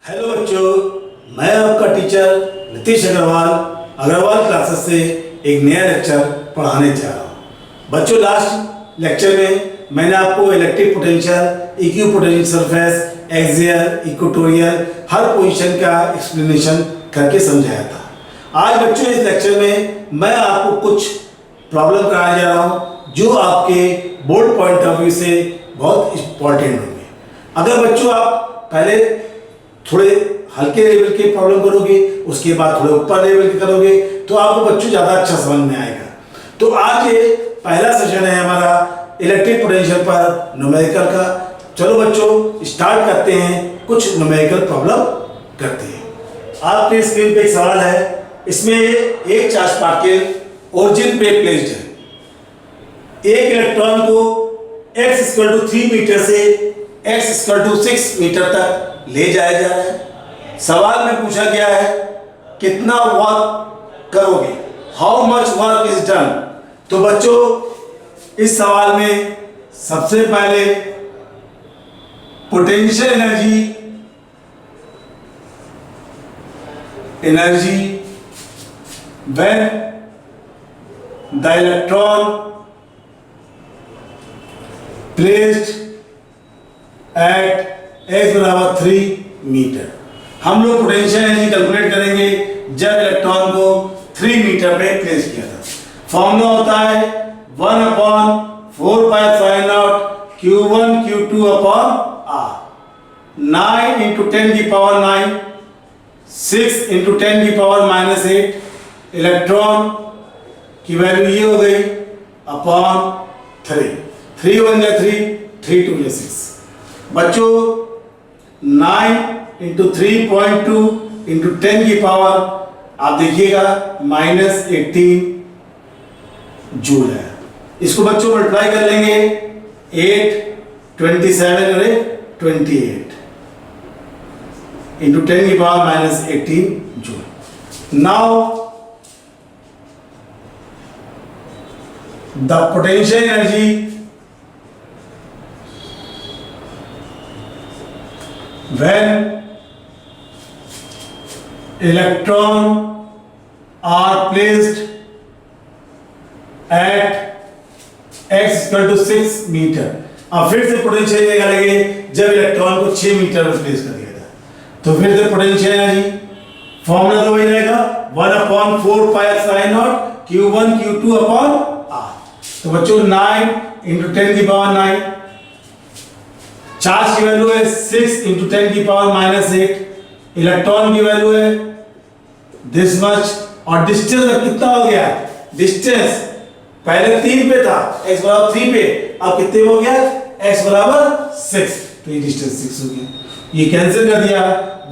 Hello बच्चों, मैं आपका टीचर नीतीश अग्रवाल अग्रवाल क्लासेस से एक नया लेक्चर पढ़ाने जा रहा हूँ। बच्चों, लास्ट लेक्चर में मैंने आपको electric potential, equipotential surface, axial, equatorial हर पोजीशन का एक्सप्लेनेशन करके समझाया था। आज बच्चों इस लेक्चर में मैं आपको कुछ प्रॉब्लम कराने जा रहा हूँ जो आपके बोर्ड पॉइंट ऑफ व्यू से बहुत इंपॉर्टेंट होंगे। अगर बच्चों आप पहले थोड़े हल्के लेवल के प्रॉब्लम करोगे, उसके बाद थोड़े ऊपर लेवल के करोगे तो आपको बच्चों ज़्यादा अच्छा समझ में आएगा। तो आज ये पहला सेशन है हमारा इलेक्ट्रिक पोटेंशियल पर न्यूमेरिकल का। चलो बच्चों स्टार्ट करते हैं, कुछ न्यूमेरिकल प्रॉब्लम करते हैं। आपके स्क्रीन पे एक सवाल है, इसमें एक चार्ज पार्टिकल ओरिजिन पे प्लेस्ड है। एक इलेक्ट्रॉन को x 3 मीटर से x 6 मीटर तक ले जाया जा रहा है। सवाल में पूछा गया है कितना वर्क करोगे, how much work is done. तो बच्चों इस सवाल में सबसे पहले potential energy when the electron placed at x बराबर 3 मीटर। हम लोग पोटेंशियल एनर्जी कैलकुलेट करेंगे जब इलेक्ट्रॉन को 3 मीटर पे प्लेस किया था। फॉर्मूला होता है 1/4πε0 Q1 Q2 upon R। 9 × 10⁻⁹, 6 × 10⁻⁻8 electron की वैल्यू ये हो गई अपॉन 3। 3 1 जा 3, 3 2 जा 6। बच्चों 9 × 3.2 × 10 की पावर आप देखिएगा -18 जूल है। इसको बच्चों मल्टीप्लाई कर लेंगे 8 27 और 28 × 10 की power -18 joule. Now the potential energy when electron are placed at x = 6 metre. अब फिर से पोटेंशियल निकालेंगे जब इलेक्ट्रॉन को 6 मीटर में प्लेस कर दिया था। तो फिर से पोटेंशियल एनर्जी फॉर्मूला तो वही रहेगा 1/4πε0 Q1 Q2 अपॉन R। तो बच्चों 9 × 10⁻⁹, चार्ज की वैल्यू है 6 × 10⁻⁸, इलेक्ट्रॉन की वैल्यू है दिस मच, और डिस्टेंस अब कितना हो गया? डिस्टेंस पहले 3 पे था, x बराबर 3 पे, अब कितने हो गया? x बराबर 6, तो ये डिस्टेंस 6 हो गया। ये कैंसिल कर दिया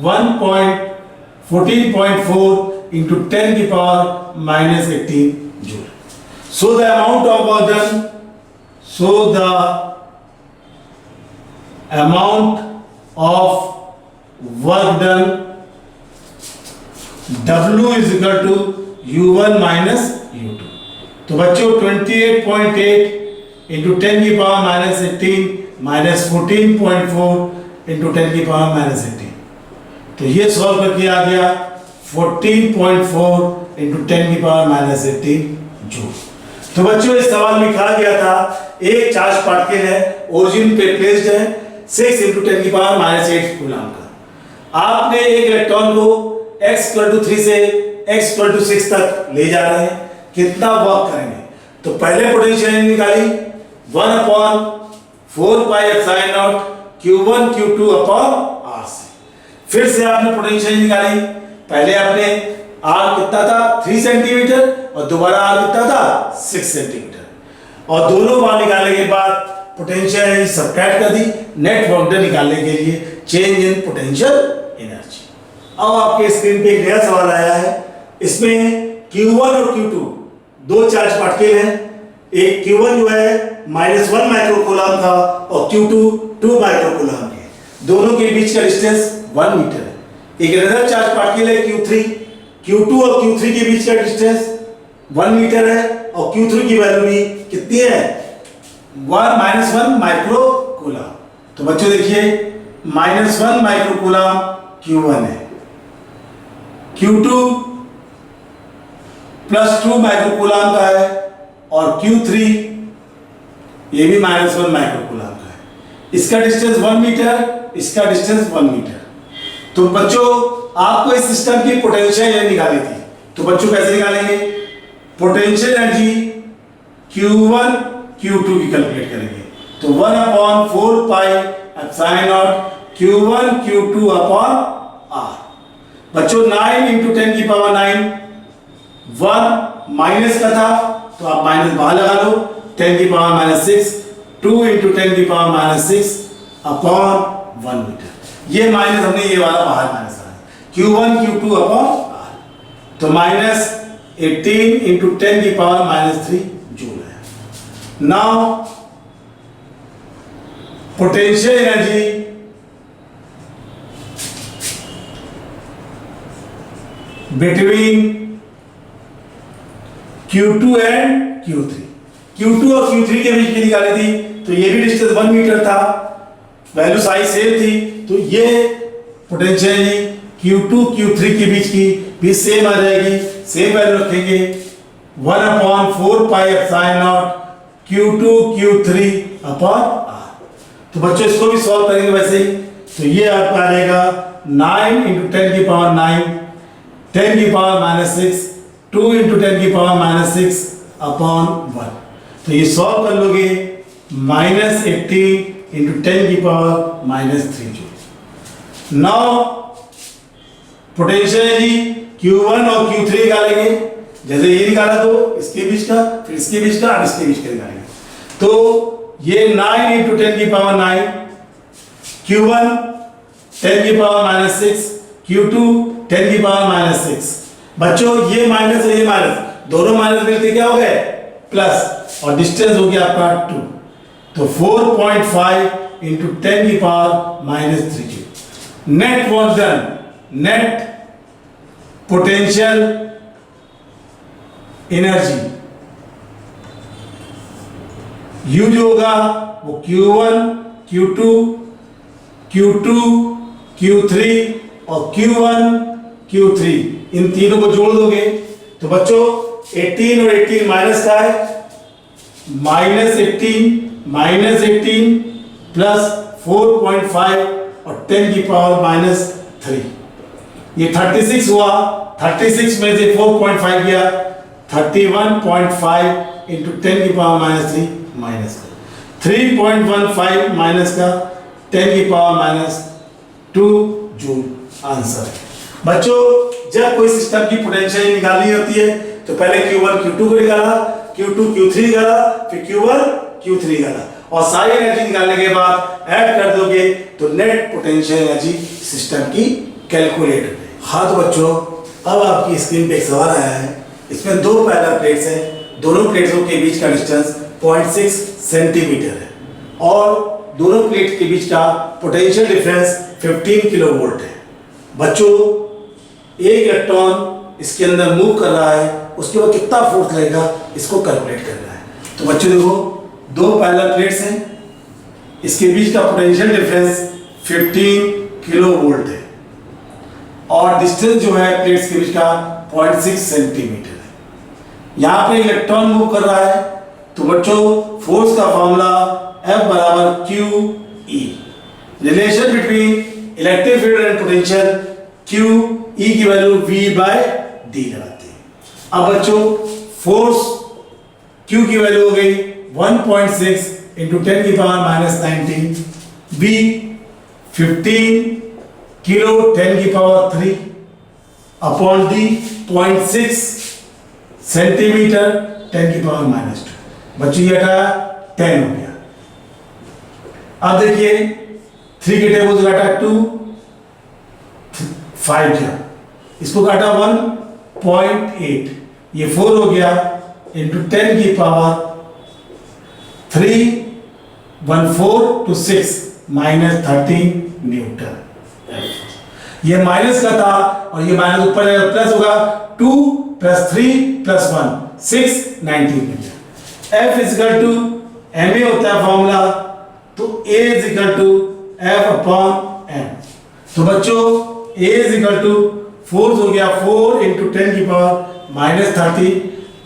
14.4 × 10⁻⁻18 joule. So the amount of work done, amount of work done W is equal to U1 minus U2। तो बच्चों 28.8 × 10⁻⁻18 minus 14.4 × 10⁻⁻18, तो ये सॉल्व करके आ गया 14.4 × 10⁻⁻18 जूल। तो बच्चों इस सवाल में कहा गया था एक चार्ज पार्टिकल है, ओरिजिन पे प्लेस्ड है 6 × 10⁻⁸ कूलम का। आपने एक इलेक्ट्रॉन को x 3 से x 6 तक ले जा रहे हैं, कितना वर्क करेंगे? तो पहले पोटेंशियल एनर्जी निकाली 1/4πε0 Q1 Q2 अपॉन R से। फिर से आपने पोटेंशियल एनर्जी निकाली, पहले आपने R कितना था 3 सेंटीमीटर और दोबारा R कितना था 6 सेंटीमीटर, और दोनों बार निकालने के बाद पोटेंशियल एनर्जी सब्ट्रैक्ट कर दी, नेट वर्क डन निकालने के लिए चेंज इन पोटेंशियल एनर्जी। अब आपके स्क्रीन पे एक नया सवाल आया है, इसमें Q1 और Q2 दो चार्ज पार्टिकल हैं। एक Q1 जो है -1 माइक्रोकूलम का और Q2 2 माइक्रोकूलम के, दोनों के बीच का डिस्टेंस 1 मीटर है। एक अदर चार्ज पार्टिकल है Q2 और Q3 के बीच का डिस्टेंस 1 मीटर है, और Q3 की वैल्यू भी कितनी है? -1 माइक्रोकूलम। तो बच्चों देखिए -1 माइक्रोकूलम Q1 है, Q2 +2 माइक्रोकूलम का है और Q3 ये भी -1 माइक्रोकूलम का है। इसका डिस्टेंस 1 मीटर, इसका डिस्टेंस 1 मीटर। तो बच्चों आपको इस सिस्टम की पोटेंशियल एनर्जी निकाली थी, तो बच्चों कैसे निकालेंगे? पोटेंशियल एनर्जी Q1 Q2 की कैलकुलेट करेंगे। तो 1/4 pi epsilon not Q1 Q2 upon R। बच्चों 9 × 10⁹ 1 माइनस का था तो आप माइनस बाहर लगा लो, 10⁻⁻6 2 × 10⁻⁻6 अपॉन 1 मीटर। ये माइनस हमने ये वाला बाहर माइनस करा, Q1 Q2 अपॉन R। तो -18 × 10⁻³ जूल है। Now potential energy between Q2 and Q3, Q2 और Q3 के बीच की निकाली थी, तो ये भी डिस्टेंस 1 मीटर था, वैल्यू साइज सेम थी, तो ये पोटेंशियल Q2 Q3 के बीच की भी सेम आ जाएगी, सेम वैल्यू रखेंगे 1/4 pi epsilon not Q2 Q3 upon R। तो बच्चों इसको भी सॉल्व करेंगे वैसे ही, तो ये आपका आ जाएगा 9 × 10⁹ 10⁻⁻6 2 × 10⁻⁻6 अपॉन 1। तो ये सॉल्व कर लोगे -18 × 10⁻³ joule. Now potential energy Q1 और Q3 निकालेंगे, जैसे ये निकाला तो इसके बीच का, फिर इसके बीच का, अब इसके बीच का निकालेंगे। तो ये 9 × 10⁹ Q1 10⁻⁻6 Q2 10⁻⁻6। बच्चों ये माइनस और ये माइनस, दोनों माइनस मिलके क्या हो गए? प्लस, और डिस्टेंस हो गया आपका 2, तो 4.5 × 10⁻³ joule. Net work done, net potential energy you जो होगा वो Q1 Q2 Q2 Q3 और Q1 Q3 इन तीनों को जोड़ दोगे तो बच्चों 18 और 18 माइनस का है, -18 प्लस 4.5 और 10⁻³ ये 36 हुआ। 36 में से 4.5 गया, 31.5 × 10⁻³ माइनस का 3.15 माइनस का 10⁻² जूल आंसर है। बच्चों जब कोई सिस्टम की पोटेंशियल निकालनी होती है तो पहले Q1 Q2 को निकाला, Q2 Q3 निकाला, फिर Q1 Q3 निकाला, और सारी एनर्जी निकालने के बाद ऐड कर दोगे तो नेट पोटेंशियल एनर्जी सिस्टम की कैलकुलेट हो। हाँ तो बच्चों अब आपकी स्क्रीन पे एक सवाल आया है, इसमें दो पैरेलल प्लेट्स हैं, दोनों प्लेट्सों के बीच का डिस्टेंस 0.6 सेंटीमीटर है और दोनों प्लेट के बीच का पोटेंशियल डिफरेंस 15 किलोवोल्ट है। बच्चों एक इलेक्ट्रॉन इसके अंदर मूव कर रहा है, उसके बाद कितना फोर्स लगेगा इसको कैलकुलेट करना है। तो बच्चों देखो दो पैरेलल प्लेट्स हैं, इसके बीच का पोटेंशियल डिफरेंस 15 किलोवोल्ट है और डिस्टेंस जो है प्लेट्स के बीच का 0.6 सेंटीमीटर है। यहाँ पे इलेक्ट्रॉन मूव कर रहा है तो बच्चों फोर्स का formula F = QE, relation between electric field and potential QE की वैल्यू V/D लगाते हैं। अब बच्चों फोर्स Q की वैल्यू हो गई 1.6 × 10⁻⁻19 V 15 kilo 10⁻³ upon D 0.6 centimetre 10⁻²। बच्चों ये हटाया 10 हो गया। अब देखिए 3 के टेबल से काटा 2 5 गया, इसको काटा 1.8, ये 4 हो गया इंटू 10⁻³ 14 to 6 -13 न्यूटन। ये माइनस का था और ये माइनस ऊपर जाएगा प्लस होगा, 2 + 3 + 1 6 19 न्यूटन। F = ma होता है फॉर्मूला, तो A = F/m। तो बच्चों A is equal to force हो गया 4 इंटू 10 की पावर माइनस 30,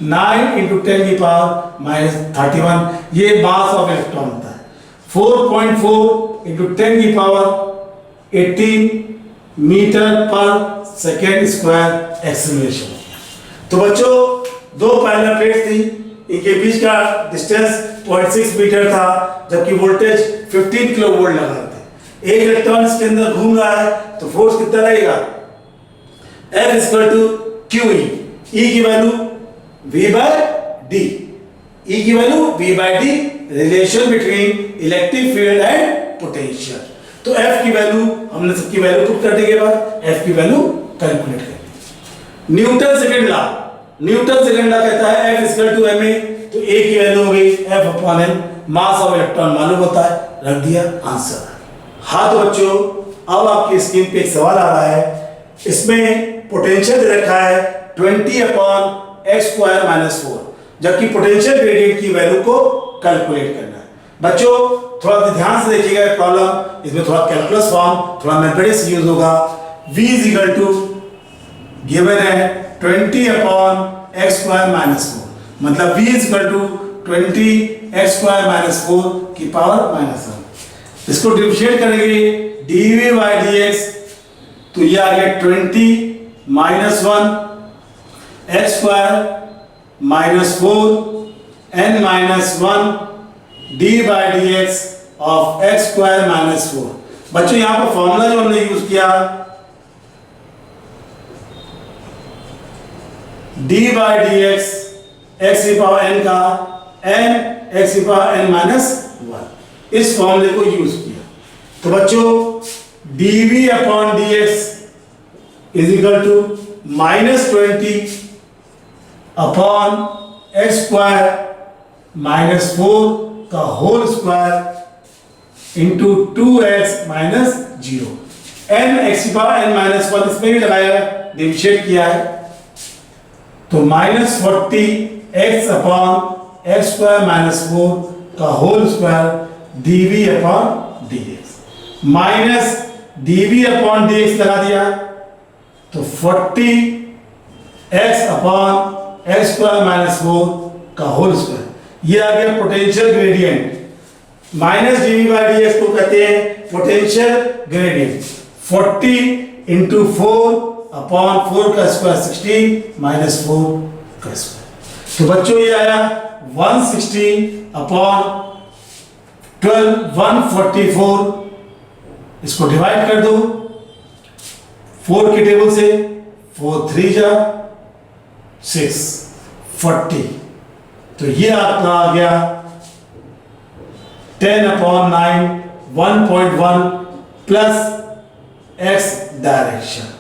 9 इंटू 10 की पावर माइनस 31, ये मास ऑफ इलेक्ट्रॉन होता है। 4.4 इंटू 10 की पावर 18 मीटर पर सेकेंड स्क्वायर एक्सेलरेशन। तो बच्चों दो पैरेलल प्लेट्स थी, इनके बीच का डिस्टेंस 0.6 मीटर था, जबकि वोल्टेज 15 किलो वोल्ट लगा थे। एक इलेक्ट्रॉन इसके अंदर घूम रहा है तो फोर्स कितना लगेगा, F equal to Q E, E की value V by D, E की value V by D, relation between electric field and potential. तो F की वैल्यू हमने सबकी वैल्यू पुट करने के बाद F की वैल्यू कैलकुलेट कर। न्यूटन सेकंड लॉ कहता है F इक्वल टू ma, तो A की वैल्यू हो गई F upon m, mass of electron मालूम होता है, रख दिया आंसर। हाँ तो बच्चों अब आपकी स्क्रीन पे एक सवाल आ रहा है, इसमें पोटेंशियल दे रखा है 20 अपॉन एक्स स्क्वायर माइनस 4, जबकि पोटेंशियल ग्रेडियंट की वैल्यू को कैलकुलेट करना है। बच्चों थोड़ा ध्यान से देखिएगा प्रॉब्लम, इसमें थोड़ा कैलकुलस फॉर्म, थोड़ा मैथमेटिक्स यूज होगा। V is equal to given है 20 अपॉन एक्स स्क्वायर माइनस 4, मतलब V is equal to 20 x square minus 4 की पावर माइनस 1। इसको डिफरेंशिएट करेंगे dV बाई dx, तो ये आ गया 20 minus 1 x square minus 4 n minus 1 d by D x of x square minus 4। बच्चों यहाँ पर फॉर्मूला जो हमने यूज किया d by D x x की पावर n का n एक्स की पावर n माइनस 1, इस फॉर्मूले को यूज किया। तो बच्चों dv upon dx is equal to minus 20 upon x square minus 4 का whole square into 2x minus 0, n x की पावर n माइनस 1 इसमें भी लगाया, डिफरेंशिएट किया है, तो minus 40 x upon x square minus 4 का whole square dv upon dx, minus dv upon dx लगा दिया तो 40 x upon x square minus 4 का होल स्क्वायर, ये आ गया potential gradient. Minus dv by dx को कहते हैं पोटेंशियल ग्रेडियंट। 40 इंटू 4 अपॉन 4 का स्क्वायर 16 माइनस 4 का स्क्वायर, तो बच्चों ये आया 116 अपॉन 12 144, इसको डिवाइड कर दो 4 के टेबल से, 4 3 जा 6 40, तो ये आपका आ गया 10 अपॉन 9 1.1 प्लस x डायरेक्शन।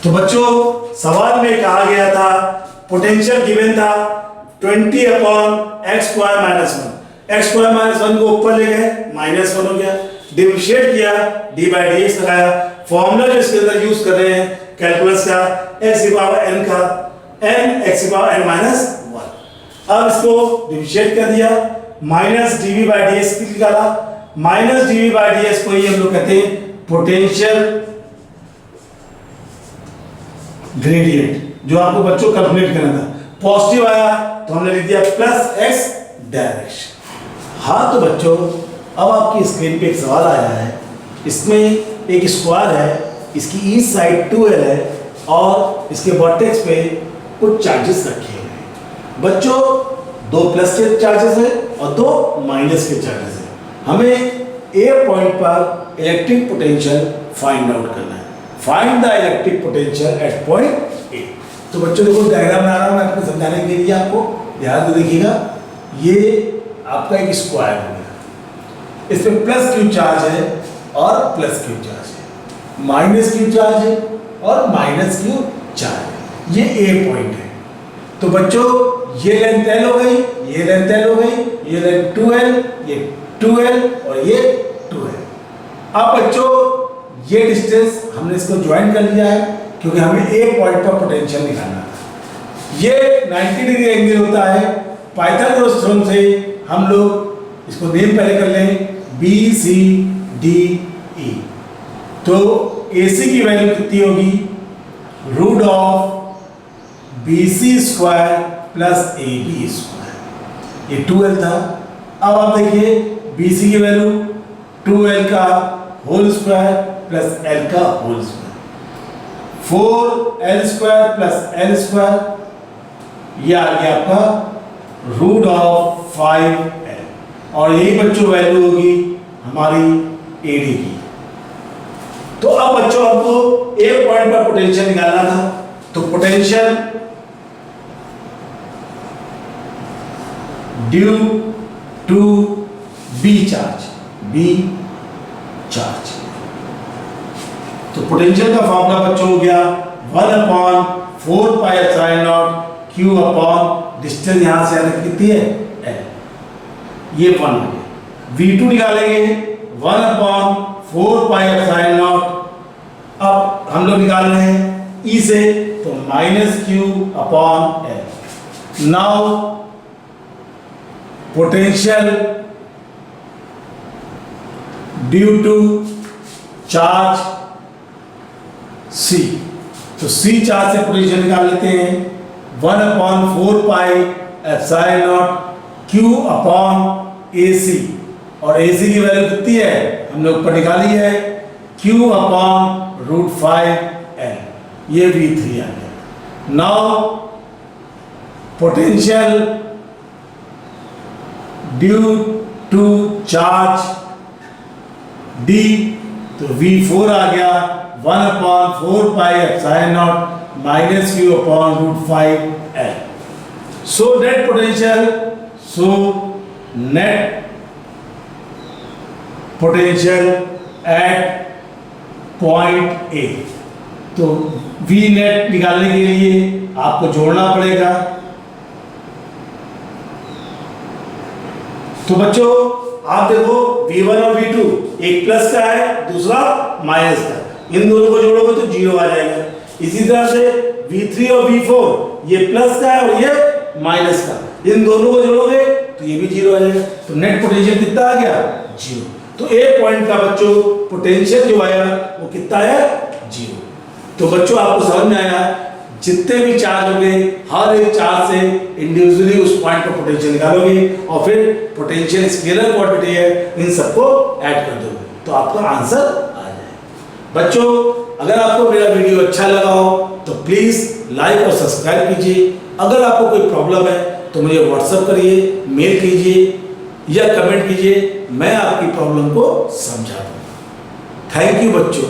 तो बच्चों सवाल में कहा गया था पोटेंशियल गिवन था 20 upon x square minus 1, x square minus 1 को ऊपर ले गए माइनस 1 हो गया, डिफरेंशिएट किया d बाई डी एक्स लगाया, फॉर्मूला जो इसके अंदर यूज कर रहे हैं कैलकुलस का x की पावर n का n x की पावर n माइनस 1। अब इसको डिफरेंशिएट कर दिया, minus dv by D X निकाला, minus dv by D X को ही हम लोग कहते हैं पोटेंशियल ग्रेडियंट, जो आपको बच्चों कैलकुलेट करना था। पॉजिटिव आया तो हमने लिख दिया प्लस एक्स डायरेक्शन। हाँ तो बच्चों अब आपकी स्क्रीन पे एक सवाल आया है, इसमें एक स्क्वायर है, इसकी ईच साइड 2l है और इसके वर्टेक्स पे कुछ चार्जेस रखे हुए हैं। बच्चों 2 प्लस के चार्जेस है और 2 माइनस के चार्जेस है। हमें A पॉइंट पर इलेक्ट्रिक पोटेंशियल फाइंड आउट करना है। Find the electric potential at point A। तो बच्चों देखो डायग्राम बना रहा हूं मैं आपको समझाने के लिए, आपको ध्यान से देखिएगा। ये आपका एक स्क्वायर हो गया, इसमें प्लस क्यू चार्ज है और प्लस क्यू चार्ज है, माइनस क्यू चार्ज है और माइनस क्यू चार्ज है, ये A पॉइंट है। तो बच्चों ये लेंथ L हो गई, ये लेंथ L हो गई, ये लेंथ 2L, ये 2L और ये 2L। अब बच्चों ये डिस्टेंस हमने इसको ज्वाइन कर लिया है क्योंकि हमें A पॉइंट पर पोटेंशियल निकालना है। ये 90 डिग्री एंगल होता है। पाइथागोरस थ्योरम से हम लोग इसको नेम पहले कर लें, BCD E। तो AC की वैल्यू कितनी होगी? Root of BC square plus AB square. ये 2L था। अब आप देखिए BC की वैल्यू 2L का होल स्क्वायर प्लस L का whole square, 4L square plus L square, ये आ गया आपका रूट ऑफ 5L। और यही बच्चों वैल्यू होगी हमारी AD की। तो अब बच्चों आपको एक पॉइंट पर पोटेंशियल निकालना था। तो potential due to B charge. तो पोटेंशियल का फॉर्मूला बच्चों हो गया 1/4 pi epsilon not Q upon distance यहां से आने कितनी है L, ये 1 हो गया। V2 निकालेंगे 1/4 पाई एप्सिलॉन नॉट। अब हम लोग निकाल रहे हैं E से, तो -Q upon L। Now potential due to charge C, तो C चार्ज से पोटेंशियल निकाल लेते हैं 1/4 pi epsilon not Q upon AC। और AC की वैल्यू कितनी है हमने ऊपर निकाली है, Q अपॉन रूट 5L, ये V3 आ गया। Now potential due to charge D, तो V4 आ गया 1/4 pi epsilon not minus Q upon root 5L। So net potential at point A। तो V नेट निकालने के लिए आपको जोड़ना पड़ेगा। तो बच्चों आप देखो V1 और V2, एक प्लस का है दूसरा माइनस का, इन दोनों को जोड़ोगे तो 0 आ जाएगा। इसी तरह से V3 और V4, ये प्लस का है और ये माइनस का, इन दोनों को जोड़ोगे तो ये भी 0 आ जाएगा। तो नेट पोटेंशियल कितना आ गया 0। तो एक पॉइंट का बच्चों पोटेंशियल जो आया वो कितना है 0। तो बच्चों आपको समझ में आया, जितने भी चार्ज होंगे हर एक चार्ज से इंडिविजुअली उस पॉइंट पर पोटेंशियल निकालोगे और फिर पोटेंशियल स्केलर क्वांटिटी है इन सबको ऐड कर दोगे तो आपका आंसर आ जाएगा। बच्चों अगर आपको मेरा वीडियो अच्छा लगा हो तो प्लीज लाइक और सब्सक्राइब कीजिए। अगर आपको कोई प्रॉब्लम है तो मुझे व्हाट्सएप करिए, मेल कीजिए या कमेंट कीजिए, मैं आपकी प्रॉब्लम को समझा दूंगा। थैंक यू बच्चों।